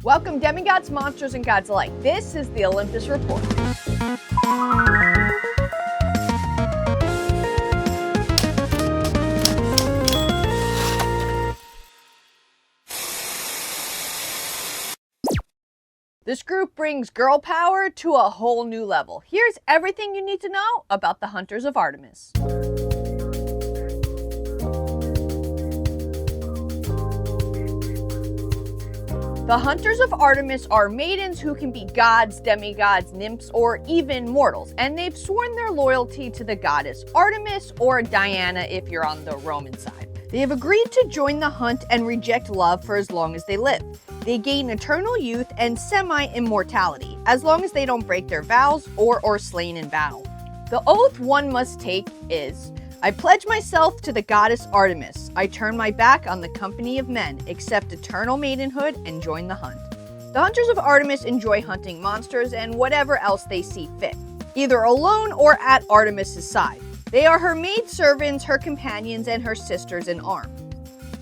Welcome demigods, monsters, and gods alike. This is the Olympus Report. This group brings girl power to a whole new level. Here's everything you need to know about the Hunters of Artemis. The Hunters of Artemis are maidens who can be gods, demigods, nymphs, or even mortals, and they've sworn their loyalty to the goddess Artemis or Diana if you're on the Roman side. They have agreed to join the hunt and reject love for as long as they live. They gain eternal youth and semi-immortality, as long as they don't break their vows or are slain in battle. The oath one must take is, I pledge myself to the goddess Artemis. I turn my back on the company of men, accept eternal maidenhood, and join the hunt. The Hunters of Artemis enjoy hunting monsters and whatever else they see fit, either alone or at Artemis's side. They are her maidservants, her companions, and her sisters in arms.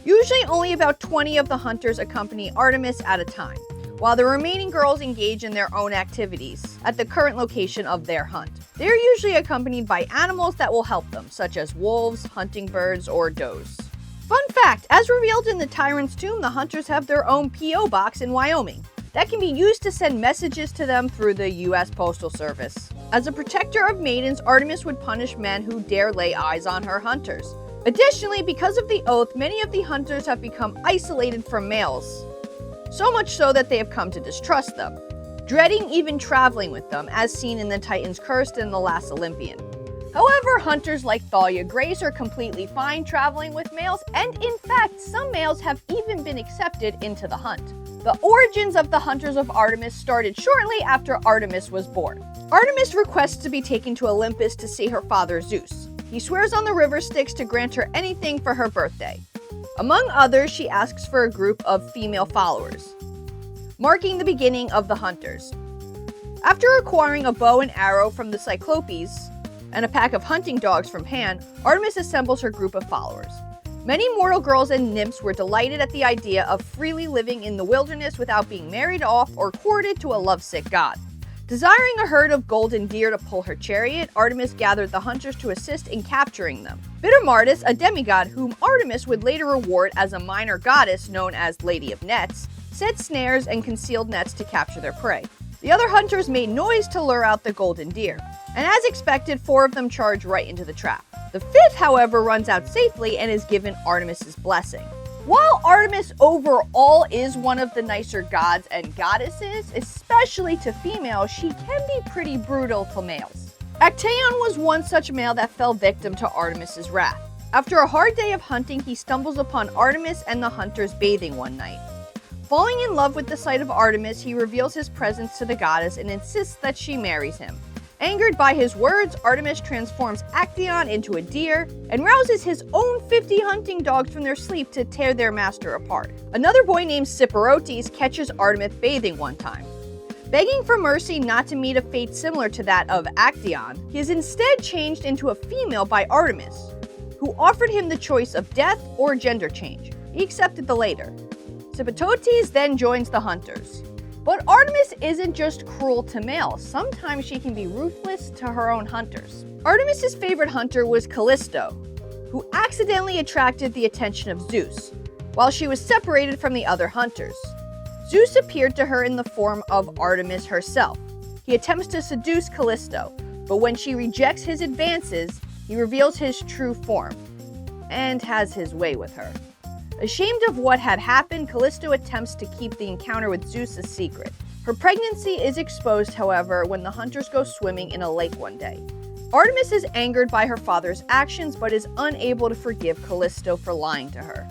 Usually only about 20 of the hunters accompany Artemis at a time, while the remaining girls engage in their own activities at the current location of their hunt. They are usually accompanied by animals that will help them, such as wolves, hunting birds, or does. Fun fact, as revealed in the Tyrant's Tomb, the hunters have their own P.O. box in Wyoming that can be used to send messages to them through the U.S. Postal Service. As a protector of maidens, Artemis would punish men who dare lay eyes on her hunters. Additionally, because of the oath, many of the hunters have become isolated from males, so much so that they have come to distrust them, dreading even traveling with them, as seen in the Titans Cursed and The Last Olympian. However, hunters like Thalia Grace are completely fine traveling with males, and in fact, some males have even been accepted into the hunt. The origins of the Hunters of Artemis started shortly after Artemis was born. Artemis requests to be taken to Olympus to see her father Zeus. He swears on the river Styx to grant her anything for her birthday. Among others, she asks for a group of female followers, marking the beginning of the hunters. After acquiring a bow and arrow from the Cyclopes and a pack of hunting dogs from Pan, Artemis assembles her group of followers. Many mortal girls and nymphs were delighted at the idea of freely living in the wilderness without being married off or courted to a lovesick god. Desiring a herd of golden deer to pull her chariot, Artemis gathered the hunters to assist in capturing them. Bitter Martis, a demigod whom Artemis would later reward as a minor goddess known as Lady of Nets, set snares and concealed nets to capture their prey. The other hunters made noise to lure out the golden deer, and as expected, 4 of them charged right into the trap. The 5th, however, runs out safely and is given Artemis's blessing. While Artemis overall is one of the nicer gods and goddesses, especially to females, she can be pretty brutal to males. Actaeon was one such male that fell victim to Artemis's wrath. After a hard day of hunting, he stumbles upon Artemis and the hunters bathing one night. Falling in love with the sight of Artemis, he reveals his presence to the goddess and insists that she marries him. Angered by his words, Artemis transforms Actaeon into a deer and rouses his own 50 hunting dogs from their sleep to tear their master apart. Another boy named Cyporotes catches Artemis bathing one time. Begging for mercy not to meet a fate similar to that of Actaeon, he is instead changed into a female by Artemis, who offered him the choice of death or gender change. He accepted the later. Cyporotes then joins the hunters. But Artemis isn't just cruel to males, sometimes she can be ruthless to her own hunters. Artemis's favorite hunter was Kalisto, who accidentally attracted the attention of Zeus, while she was separated from the other hunters. Zeus appeared to her in the form of Artemis herself. He attempts to seduce Kalisto, but when she rejects his advances, he reveals his true form, and has his way with her. Ashamed of what had happened, Kalisto attempts to keep the encounter with Zeus a secret. Her pregnancy is exposed, however, when the hunters go swimming in a lake one day. Artemis is angered by her father's actions, but is unable to forgive Kalisto for lying to her.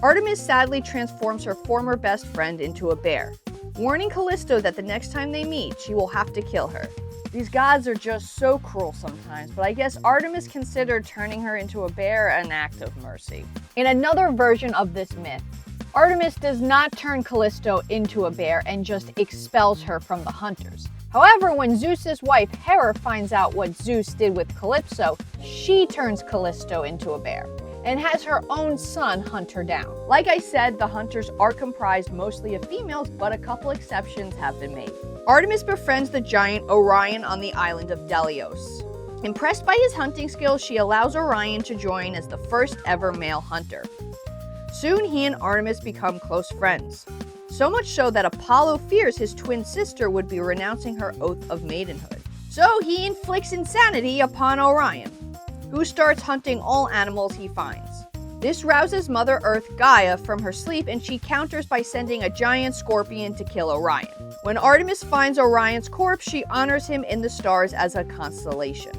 Artemis sadly transforms her former best friend into a bear, warning Kalisto that the next time they meet, she will have to kill her. These gods are just so cruel sometimes, but I guess Artemis considered turning her into a bear an act of mercy. In another version of this myth, Artemis does not turn Kalisto into a bear and just expels her from the hunters. However, when Zeus's wife Hera finds out what Zeus did with Calypso, she turns Kalisto into a bear. and has her own son hunt her down. Like I said, the hunters are comprised mostly of females, but a couple exceptions have been made. Artemis befriends the giant Orion on the island of Delos. Impressed by his hunting skills, she allows Orion to join as the first ever male hunter. Soon he and Artemis become close friends. So much so that Apollo fears his twin sister would be renouncing her oath of maidenhood. So he inflicts insanity upon Orion, who starts hunting all animals he finds. This rouses Mother Earth Gaia from her sleep, and she counters by sending a giant scorpion to kill Orion. When Artemis finds Orion's corpse, she honors him in the stars as a constellation.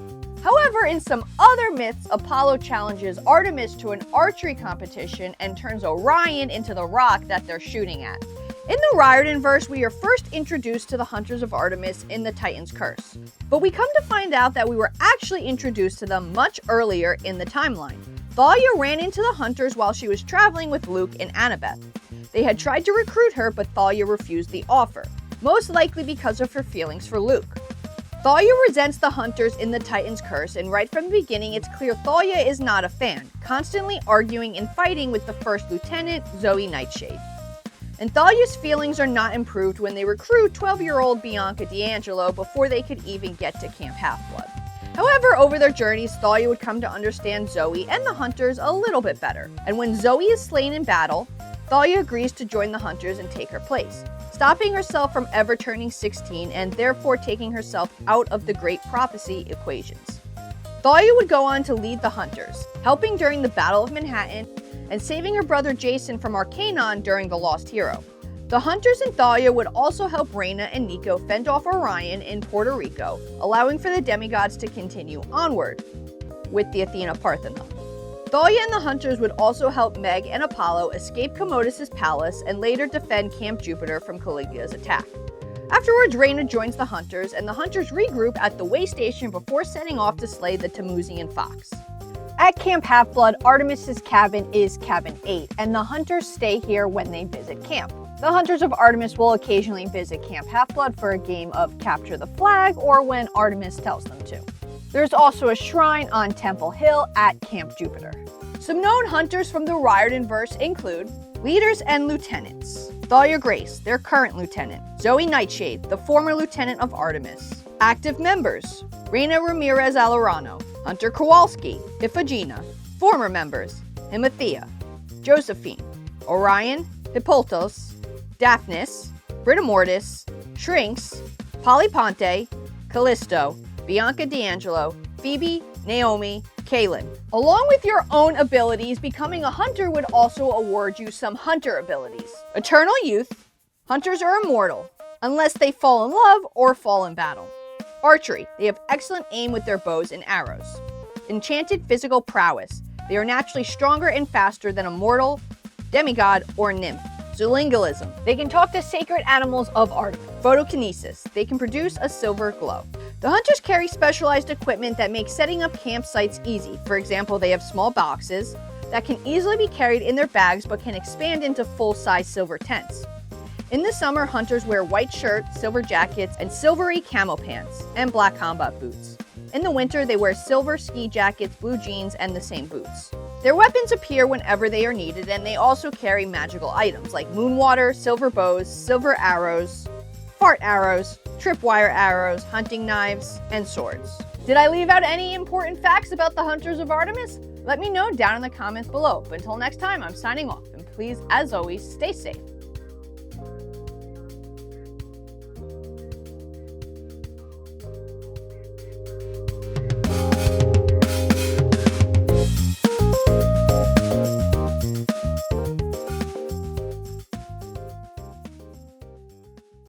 However, in some other myths, Apollo challenges Artemis to an archery competition and turns Orion into the rock that they're shooting at. In the RiordanVerse, we are first introduced to the Hunters of Artemis in the Titan's Curse. But we come to find out that we were actually introduced to them much earlier in the timeline. Thalia ran into the Hunters while she was traveling with Luke and Annabeth. They had tried to recruit her, but Thalia refused the offer, most likely because of her feelings for Luke. Thalia resents the Hunters in the Titan's Curse, and right from the beginning it's clear Thalia is not a fan, constantly arguing and fighting with the First Lieutenant, Zoe Nightshade. And Thalia's feelings are not improved when they recruit 12-year-old Bianca D'Angelo before they could even get to Camp Half-Blood. However, over their journeys, Thalia would come to understand Zoe and the Hunters a little bit better. And when Zoe is slain in battle, Thalia agrees to join the Hunters and take her place, stopping herself from ever turning 16 and therefore taking herself out of the Great Prophecy equations. Thalia would go on to lead the Hunters, helping during the Battle of Manhattan and saving her brother Jason from Arcanon during the Lost Hero. The Hunters and Thalia would also help Reyna and Nico fend off Orion in Puerto Rico, allowing for the demigods to continue onward with the Athena Parthenon. Thalia and the Hunters would also help Meg and Apollo escape Commodus' palace and later defend Camp Jupiter from Caligua's attack. Afterwards, Reyna joins the Hunters, and the Hunters regroup at the way station before setting off to slay the Tamusian fox. At Camp Half-Blood, Artemis' cabin is Cabin 8, and the Hunters stay here when they visit camp. The Hunters of Artemis will occasionally visit Camp Half-Blood for a game of Capture the Flag or when Artemis tells them to. There's also a shrine on Temple Hill at Camp Jupiter. Some known Hunters from the RiordanVerse include leaders and lieutenants. Thalia Grace, their current lieutenant. Zoe Nightshade, the former lieutenant of Artemis. Active members: Reyna Ramirez Alarano, Hunter Kowalski, Iphigenia. Former members: Himethea, Josephine, Orion, Hippolytos, Daphnis, Britomortis, Shrinks, Polyponte, Kalisto, Bianca D'Angelo, Phoebe, Naomi, Kaylin. Along with your own abilities, becoming a hunter would also award you some hunter abilities. Eternal Youth. Hunters are immortal, unless they fall in love or fall in battle. Archery. They have excellent aim with their bows and arrows. Enchanted physical prowess. They are naturally stronger and faster than a mortal, demigod, or nymph. Zoolingalism. They can talk to sacred animals of Artemis. Photokinesis. They can produce a silver glow. The Hunters carry specialized equipment that makes setting up campsites easy. For example, they have small boxes that can easily be carried in their bags but can expand into full-size silver tents. In the summer, Hunters wear white shirts, silver jackets, and silvery camo pants, and black combat boots. In the winter, they wear silver ski jackets, blue jeans, and the same boots. Their weapons appear whenever they are needed, and they also carry magical items like moon water, silver bows, silver arrows, fart arrows, tripwire arrows, hunting knives, and swords. Did I leave out any important facts about the Hunters of Artemis? Let me know down in the comments below. But until next time, I'm signing off, and please, as always, stay safe.